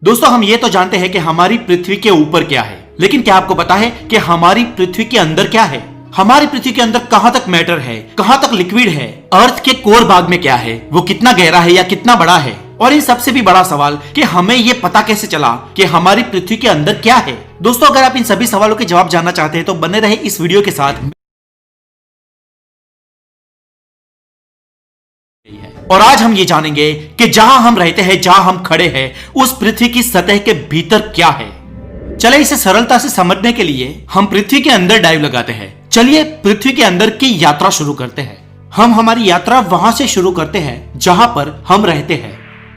दोस्तों हम ये तो जानते हैं कि हमारी पृथ्वी के ऊपर क्या है, लेकिन क्या आपको पता है कि हमारी पृथ्वी के अंदर क्या है? हमारी पृथ्वी के अंदर कहां तक मैटर है, कहां तक लिक्विड है, अर्थ के कोर भाग में क्या है, वो कितना गहरा है या कितना बड़ा है, और इन सबसे भी बड़ा सवाल कि हमें ये पता कैसे चला कि हमारी पृथ्वी के अंदर क्या है। दोस्तों अगर आप इन सभी सवालों के जवाब जानना चाहते हैं तो बने रहे इस वीडियो के साथ। और आज हम ये जानेंगे कि जहां हम रहते हैं, जहां हम खड़े हैं, उस पृथ्वी की सतह के भीतर क्या है। चले इसे सरलता से समझने के लिए हम पृथ्वी के अंदर डाइव लगाते हैं। चलिए पृथ्वी के अंदर की यात्रा शुरू करते हैं। हम हमारी यात्रा वहां से शुरू करते हैं जहां पर हम रहते हैं।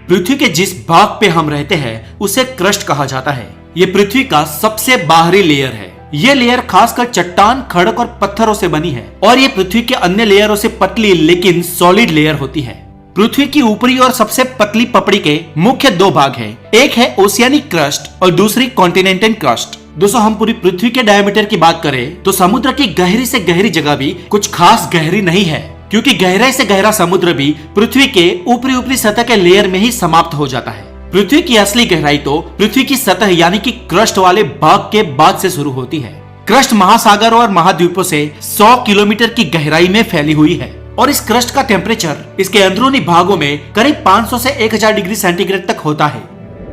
पृथ्वी के जिस भाग पे हम रहते हैं उसे क्रस्ट कहा जाता है। ये पृथ्वी का सबसे बाहरी लेयर है। ये लेयर खासकर चट्टान, खड़क और पत्थरों से बनी है और ये पृथ्वी के अन्य लेयरों से पतली लेकिन सॉलिड लेयर होती है। पृथ्वी की ऊपरी और सबसे पतली पपड़ी के मुख्य दो भाग हैं। एक है ओशियानिक क्रस्ट और दूसरी कॉन्टिनेंटल क्रस्ट। दोस्तों हम पूरी पृथ्वी के डायमीटर की बात करें तो समुद्र की गहरी से गहरी जगह भी कुछ खास गहरी नहीं है, क्योंकि गहराई से गहरा समुद्र भी पृथ्वी के ऊपरी सतह के लेयर में ही समाप्त हो जाता है। पृथ्वी की असली गहराई तो पृथ्वी की सतह यानी कि क्रस्ट वाले भाग के बाद से शुरू होती है। क्रस्ट महासागर और महाद्वीपों से 100 किलोमीटर की गहराई में फैली हुई है और इस क्रस्ट का टेम्परेचर इसके अंदरूनी भागों में करीब 500 से 1000 डिग्री सेंटीग्रेड तक होता है।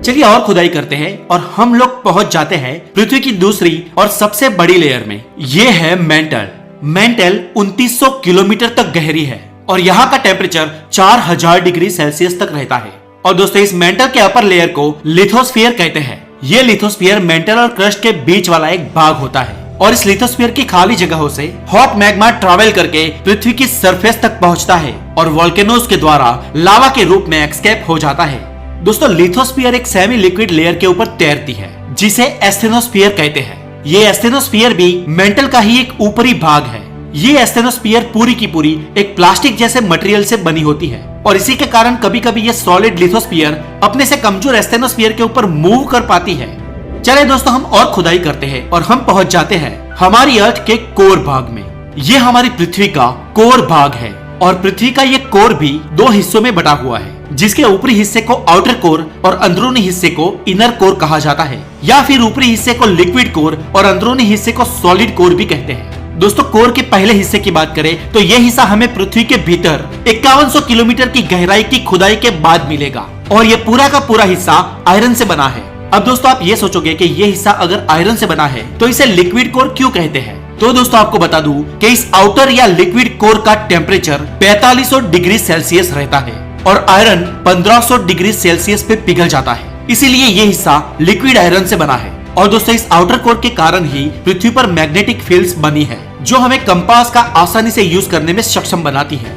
चलिए और खुदाई करते हैं और हम लोग पहुंच जाते हैं पृथ्वी की दूसरी और सबसे बड़ी लेयर में। ये है मेंटल। मेंटल 2900 किलोमीटर तक गहरी है और यहाँ का टेम्परेचर 4000 डिग्री सेल्सियस तक रहता है। और दोस्तों इस मेंटल के अपर लेयर को लिथोस्फीयर कहते हैं। ये लिथोस्फीयर मेंटल और क्रस्ट के बीच वाला एक भाग होता है और इस लिथोस्फीयर की खाली जगहों से हॉट मैग्मा ट्रैवल करके पृथ्वी की सरफेस तक पहुंचता है और वोल्केनोज के द्वारा लावा के रूप में एस्केप हो जाता है। दोस्तों लिथोस्फीयर एक सेमी लिक्विड लेयर के ऊपर तैरती है जिसे एस्थेनोस्फीयर कहते हैं। ये एस्थेनोस्फीयर भी मेंटल का ही एक ऊपरी भाग है। ये एस्थेनोस्फीयर पूरी की पूरी एक प्लास्टिक जैसे मटेरियल से बनी होती है और इसी के कारण कभी कभी ये सॉलिड लिथोस्फीयर अपने से कमजोर एस्थेनोस्फीयर के ऊपर मूव कर पाती है। चले दोस्तों हम और खुदाई करते हैं और हम पहुंच जाते हैं हमारी अर्थ के कोर भाग में। ये हमारी पृथ्वी का कोर भाग है और पृथ्वी का ये कोर भी दो हिस्सों में बटा हुआ है, जिसके ऊपरी हिस्से को आउटर कोर और अंदरूनी हिस्से को इनर कोर कहा जाता है, या फिर ऊपरी हिस्से को लिक्विड कोर और अंदरूनी हिस्से को सॉलिड कोर भी कहते हैं। दोस्तों कोर के पहले हिस्से की बात करें तो यह हिस्सा हमें पृथ्वी के भीतर 5100 किलोमीटर की गहराई की खुदाई के बाद मिलेगा और यह पूरा का पूरा हिस्सा आयरन से बना है। अब दोस्तों आप ये सोचोगे कि यह हिस्सा अगर आयरन से बना है तो इसे लिक्विड कोर क्यों कहते हैं? तो दोस्तों आपको बता दूं कि इस आउटर या लिक्विड कोर का टेम्परेचर 4500 डिग्री सेल्सियस रहता है और आयरन 1500 डिग्री सेल्सियस पे पिघल जाता है, इसीलिए ये हिस्सा लिक्विड आयरन से बना है। और दोस्तों इस आउटर कोर के कारण ही पृथ्वी पर मैग्नेटिक फील्ड्स बनी है जो हमें कंपास का आसानी से यूज करने में सक्षम बनाती है।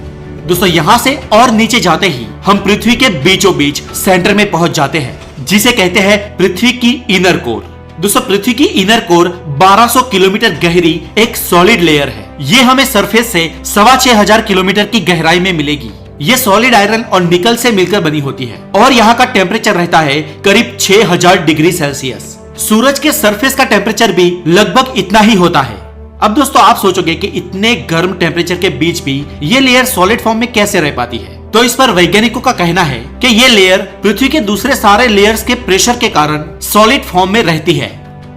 दोस्तों यहाँ से और नीचे जाते ही हम पृथ्वी के बीचों बीच सेंटर में पहुंच जाते हैं, जिसे कहते हैं पृथ्वी की इनर कोर। दोस्तों पृथ्वी की इनर कोर 1200 किलोमीटर गहरी एक सॉलिड लेयर है। ये हमें सरफेस से 6500 किलोमीटर की गहराई में मिलेगी। ये सॉलिड आयरन और निकल से मिलकर बनी होती है और यहाँ का टेम्परेचर रहता है करीब 6000 डिग्री सेल्सियस। सूरज के सरफेस का टेम्परेचर भी लगभग इतना ही होता है। अब दोस्तों आप सोचोगे कि इतने गर्म टेम्परेचर के बीच भी ये लेयर सॉलिड फॉर्म में कैसे रह पाती है? तो इस पर वैज्ञानिकों का कहना है कि ये लेयर पृथ्वी के दूसरे सारे लेयर्स के प्रेशर के कारण सॉलिड फॉर्म में रहती है।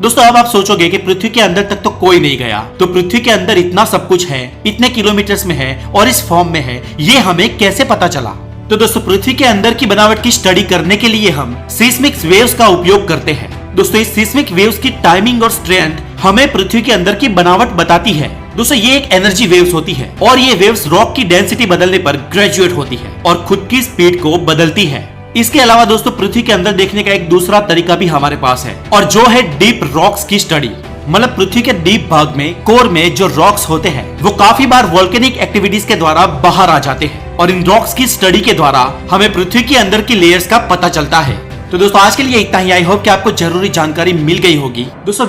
दोस्तों अब आप सोचोगे कि पृथ्वी के अंदर तक तो कोई नहीं गया, तो पृथ्वी के अंदर इतना सब कुछ है, इतने किलोमीटर्स में है और इस फॉर्म में है, ये हमें कैसे पता चला? तो दोस्तों पृथ्वी के अंदर की बनावट की स्टडी करने के लिए हम सीस्मिक वेव्स का उपयोग करते हैं। दोस्तों इस सीस्मिक वेव्स की टाइमिंग और स्ट्रेंथ हमें पृथ्वी के अंदर की बनावट बताती है। दोस्तों ये एक एनर्जी वेव्स होती है और ये वेव्स रॉक की डेंसिटी बदलने पर ग्रेजुएट होती है और खुद की स्पीड को बदलती है। इसके अलावा दोस्तों पृथ्वी के अंदर देखने का एक दूसरा तरीका भी हमारे पास है और जो है डीप रॉक्स की स्टडी। मतलब पृथ्वी के डीप भाग में कोर में जो रॉक्स होते हैं वो काफी बार वोल्केनिक एक्टिविटीज के द्वारा बाहर आ जाते हैं और इन रॉक्स की स्टडी के द्वारा हमें पृथ्वी के अंदर की लेयर्स का पता चलता है। तो दोस्तों आज के लिए इतना ही। आई होप कि आपको जरूरी जानकारी मिल गई होगी। दोस्तों